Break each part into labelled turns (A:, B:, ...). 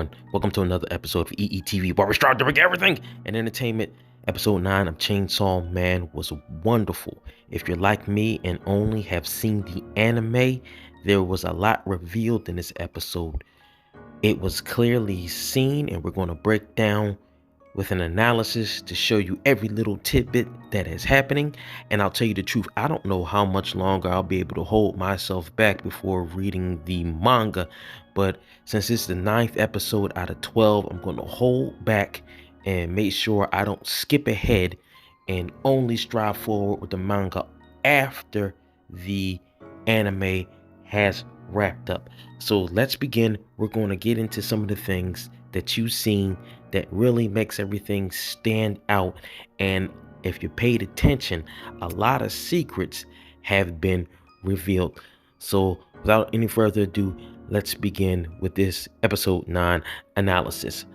A: everyone? Welcome to another episode of EETV, where we strive to bring everything in entertainment. Episode 9 of Chainsaw Man was wonderful. If you're like me and only have seen the anime, there was a lot revealed in this episode. It was clearly seen, and we're going to break down with an analysis to show you every little tidbit that is happening. And I'll tell you the truth, I don't know how much longer I'll be able to hold myself back before reading the manga, but since it's the 9th episode out of 12, I'm going to hold back and make sure I don't skip ahead and only strive forward with the manga after the anime has wrapped up. So let's begin. We're going to get into some of the things that you've seen that really makes everything stand out. And if you paid attention, a lot of secrets have been revealed. So without any further ado, let's begin with this episode 9 analysis.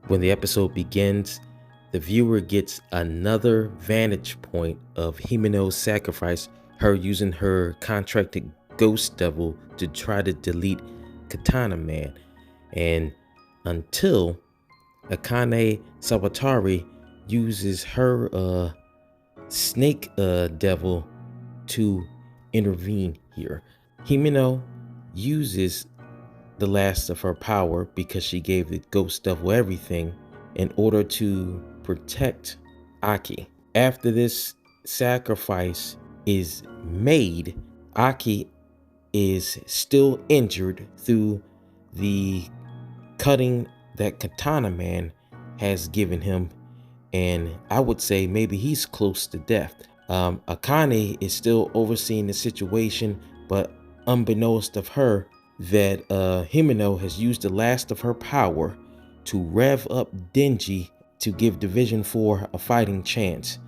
A: When the episode begins, the viewer gets another vantage point of Himeno's sacrifice, her using her contracted ghost devil to try to delete Katana Man. And until Akane Sawatari uses her snake devil to intervene here. Himeno uses the last of her power because she gave the ghost devil everything in order to protect Aki. After this sacrifice is made, Aki is still injured through the cutting that Katana Man has given him, and I would say maybe he's close to death. Akane is still overseeing the situation, but unbeknownst of her, that Himeno has used the last of her power to rev up Denji to give Division 4 a fighting chance.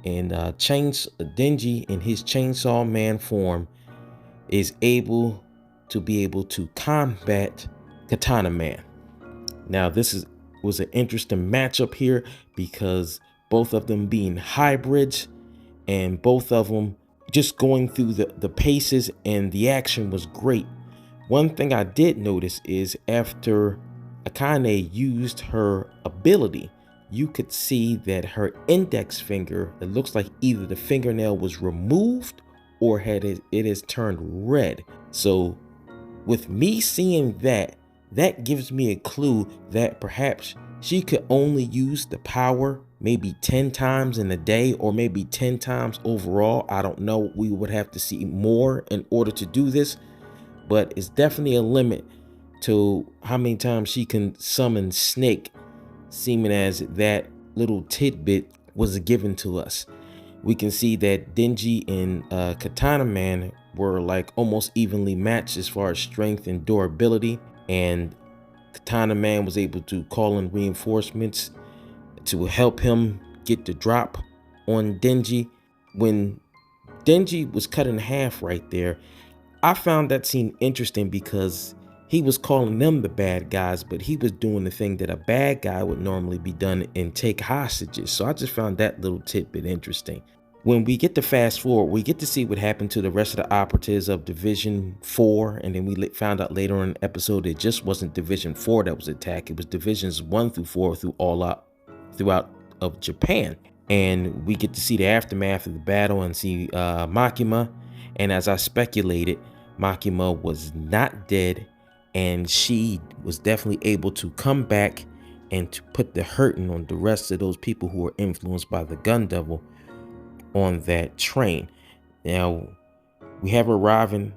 A: And Denji in his Chainsaw Man form is able to combat Katana Man. Now this was an interesting matchup here because both of them being hybrids and both of them just going through the paces, and the action was great. One thing I did notice is after Akane used her ability, you could see that her index finger, it looks like either the fingernail was removed or it has turned red. So with me seeing that gives me a clue that perhaps she could only use the power maybe 10 times in a day, or maybe 10 times overall. I don't know. We would have to see more in order to do this, but it's definitely a limit to how many times she can summon Snake, seeming as that little tidbit was given to us. We can see that Denji and Katana Man were like almost evenly matched as far as strength and durability, and Katana Man was able to call in reinforcements to help him get the drop on Denji. When Denji was cut in half right there, I found that scene interesting because he was calling them the bad guys, but he was doing the thing that a bad guy would normally be done and take hostages. So I just found that little tidbit interesting. When we get to fast forward, we get to see what happened to the rest of the operatives of Division 4, and then we found out later in the episode it just wasn't Division 4 that was attacked. It was Divisions 1 through 4 throughout of Japan. And we get to see the aftermath of the battle and see Makima. And as I speculated, Makima was not dead, and she was definitely able to come back and to put the hurting on the rest of those people who were influenced by the Gun Devil on that train. Now we have arriving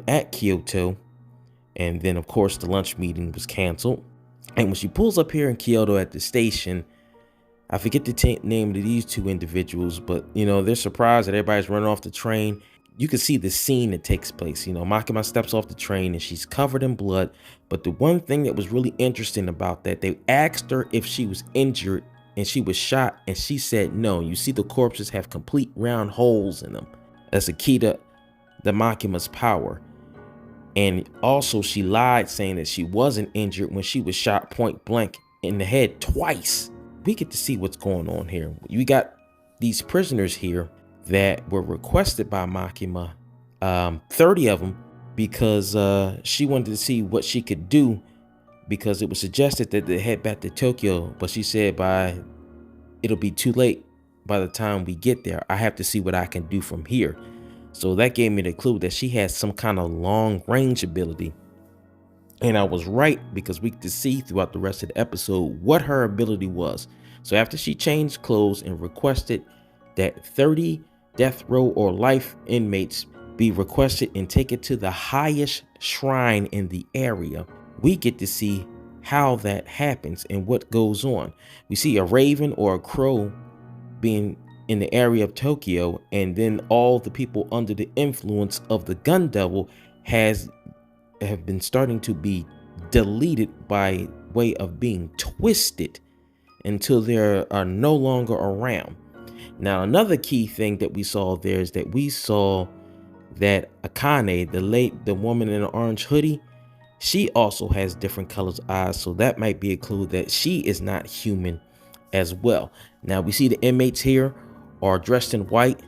A: at Kyoto, and then of course the lunch meeting was canceled. And when she pulls up here in Kyoto at the station, I forget the name of these two individuals, but they're surprised that everybody's running off the train. You can see the scene that takes place. Makima steps off the train and she's covered in blood. But the one thing that was really interesting about that, they asked her if she was injured and she was shot, and she said no. You see the corpses have complete round holes in them. That's a key to the Makima's power. And also she lied, saying that she wasn't injured when she was shot point blank in the head twice. We get to see what's going on here. You got these prisoners here that were requested by Makima, 30 of them, because she wanted to see what she could do because it was suggested that they head back to Tokyo, but she said it'll be too late by the time we get there. I have to see what I can do from here. So that gave me the clue that she has some kind of long range ability. And I was right, because we get to see throughout the rest of the episode what her ability was. So after she changed clothes and requested that 30 death row or life inmates be requested and taken to the highest shrine in the area, we get to see how that happens and what goes on. We see a raven or a crow being in the area of Tokyo, and then all the people under the influence of the gun devil have been starting to be deleted by way of being twisted until they are no longer around. Now, another key thing that we saw there is that we saw that Akane, the woman in the orange hoodie, she also has different colors of eyes, so that might be a clue that she is not human as well. Now, we see the inmates here are dressed in white,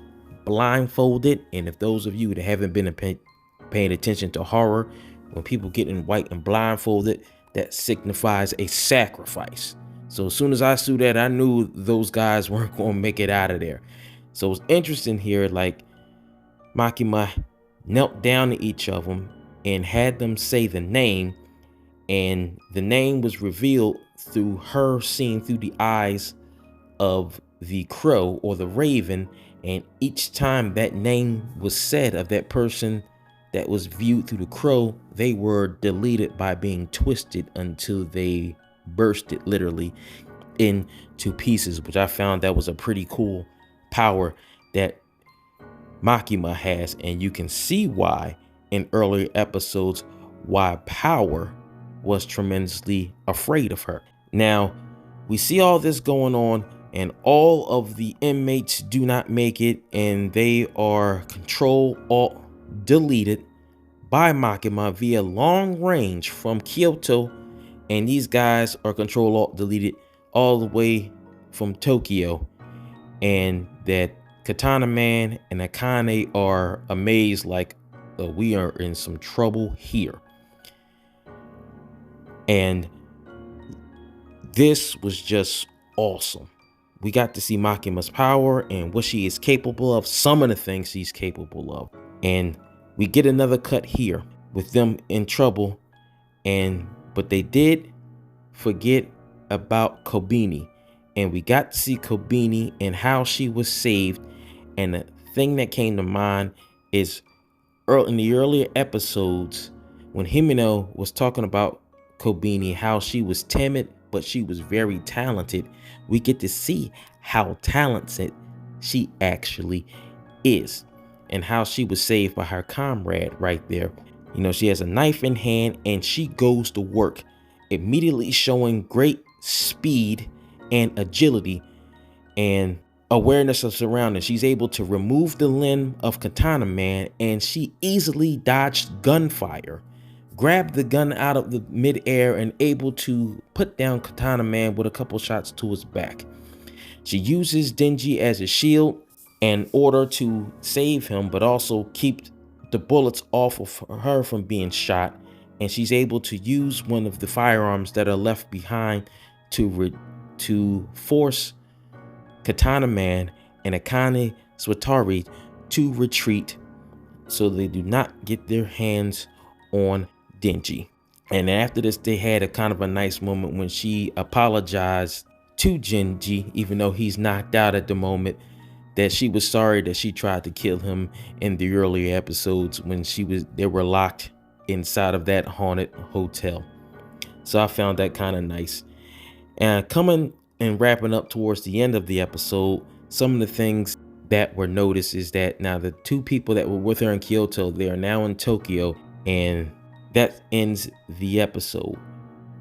A: blindfolded, and if those of you that haven't been paying attention to horror, when people get in white and blindfolded, that signifies a sacrifice. So as soon as I saw that, I knew those guys weren't going to make it out of there. So it's interesting here, like Makima knelt down to each of them and had them say the name, and the name was revealed through her seeing through the eyes of the crow or the raven, and each time that name was said of that person that was viewed through the crow, they were deleted by being twisted until they bursted literally into pieces, which I found that was a pretty cool power that Makima has. And you can see why in earlier episodes why Power was tremendously afraid of her. Now, we see all this going on, and all of the inmates do not make it, and they are Control-Alt-Deleted by Makima via long range from Kyoto, and these guys are Control-Alt-Deleted all the way from Tokyo, and that Katana Man and Akane are amazed, like, we are in some trouble here. And this was just awesome. We got to see Makima's power and what she is capable of, some of the things she's capable of. And we get another cut here with them in trouble, but they did forget about Kobeni, and we got to see Kobeni and how she was saved. And the thing that came to mind is in the earlier episodes when Himeno was talking about Kobeni, how she was timid, but she was very talented. We get to see how talented she actually is, and how she was saved by her comrade right there. You know, she has a knife in hand and she goes to work, immediately showing great speed and agility and awareness of surroundings. She's able to remove the limb of Katana Man, and she easily dodged gunfire, grabbed the gun out of the midair, and able to put down Katana Man with a couple shots to his back. She uses Denji as a shield in order to save him, but also keep the bullets off of her from being shot. And she's able to use one of the firearms that are left behind to force Katana Man and Akane Swatari to retreat, so they do not get their hands on Denji. And after this, they had a kind of a nice moment when she apologized to Denji, even though he's knocked out at the moment, that she was sorry that she tried to kill him in the earlier episodes when they were locked inside of that haunted hotel. So I found that kind of nice. And coming and wrapping up towards the end of the episode, some of the things that were noticed is that now the two people that were with her in Kyoto, they are now in Tokyo, and that ends the episode.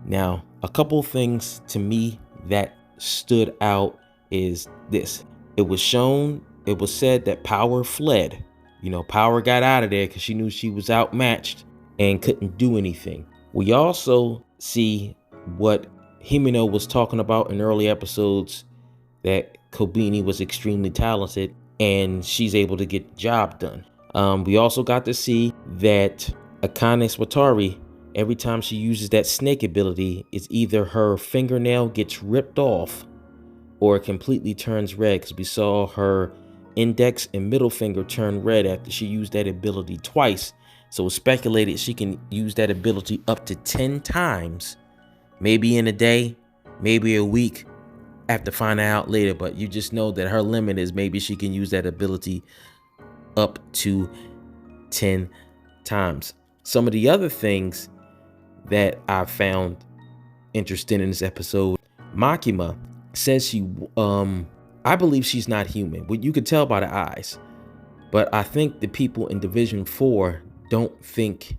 A: Now, a couple things to me that stood out is this. It was said that Power fled. You know, Power got out of there because she knew she was outmatched and couldn't do anything. We also see what Himeno was talking about in early episodes, that Kobeni was extremely talented and she's able to get the job done. We also got to see that Akane Swatari Every time she uses that snake ability, it's either her fingernail gets ripped off or it completely turns red, because we saw her index and middle finger turn red after she used that ability twice. So it's speculated she can use that ability up to 10 times, maybe in a day, maybe a week. I have to find out later, but you just know that her limit is maybe she can use that ability up to 10 times. Some of the other things that I found interesting in this episode, Makima says I believe she's not human. Well, you could tell by the eyes, but I think the people in Division 4 don't think,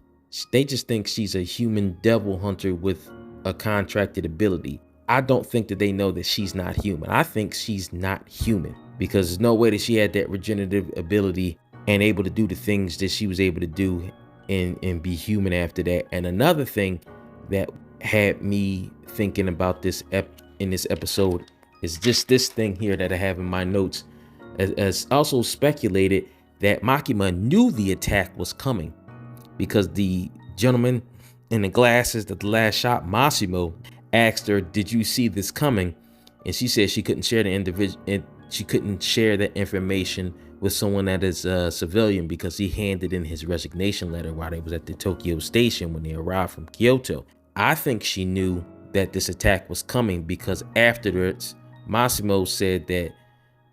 A: they just think she's a human devil hunter with a contracted ability. I don't think that they know that she's not human. I think she's not human because there's no way that she had that regenerative ability and able to do the things that she was able to do and be human after that. And another thing that had me thinking about this in this episode is just this thing here that I have in my notes. As also speculated that Makima knew the attack was coming because the gentleman in the glasses that the last shot, Massimo, asked her, "Did you see this coming?" And she said she couldn't share that information with someone that is a civilian because he handed in his resignation letter while they was at the Tokyo station when they arrived from Kyoto. I think she knew that this attack was coming because afterwards, Massimo said that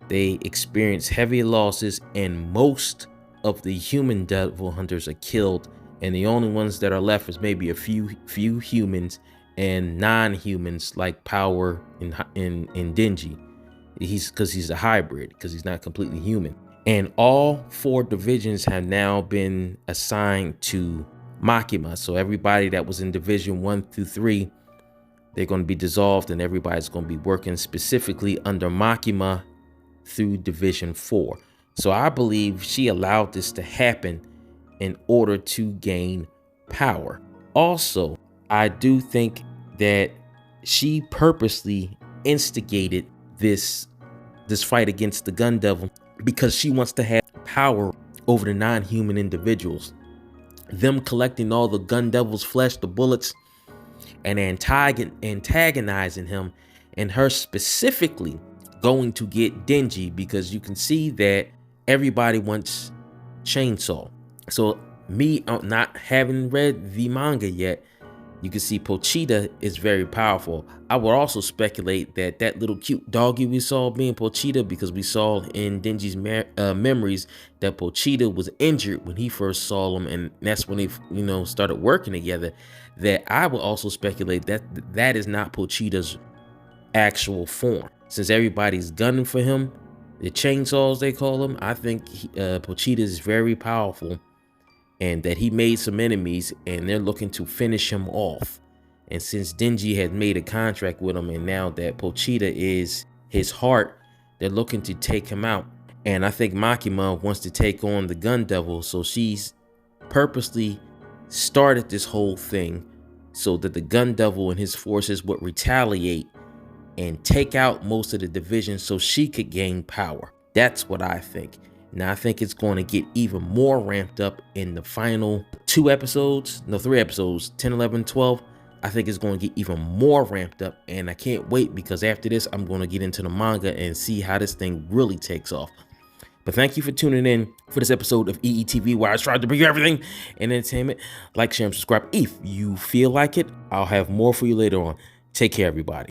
A: they experienced heavy losses and most of the human devil hunters are killed, and the only ones that are left is maybe a few humans and non-humans like Power and Denji. He's a hybrid, because he's not completely human. And all 4 divisions have now been assigned to Makima. So everybody that was in Division 1 through 3, they're going to be dissolved, and everybody's going to be working specifically under Makima through Division 4. So I believe she allowed this to happen in order to gain power. Also, I do think that she purposely instigated this fight against the Gun Devil because she wants to have power over the non-human individuals. Them collecting all the Gun Devil's flesh, the bullets, and antagonizing him, and her specifically going to get Denji, because you can see that everybody wants Chainsaw. So me not having read the manga yet, you can see Pochita is very powerful. I would also speculate that that little cute doggy we saw being Pochita, because we saw in Denji's memories that Pochita was injured when he first saw him, and that's when they started working together. That I would also speculate that that is not Pochita's actual form. Since everybody's gunning for him, the chainsaws they call him, I think Pochita is very powerful, and that he made some enemies and they're looking to finish him off. And since Denji had made a contract with him, and now that Pochita is his heart, they're looking to take him out. And I think Makima wants to take on the Gun Devil, so she's purposely started this whole thing so that the Gun Devil and his forces would retaliate and take out most of the division so she could gain power. That's what I think. Now I think it's going to get even more ramped up in the final 3 episodes, 10, 11, 12. I think it's going to get even more ramped up, and I can't wait, because after this I'm going to get into the manga and see how this thing really takes off. But thank you for tuning in for this episode of EETV, where I tried to bring you everything in entertainment. Like, share, and subscribe if you feel like it. I'll have more for you later on. Take care, everybody.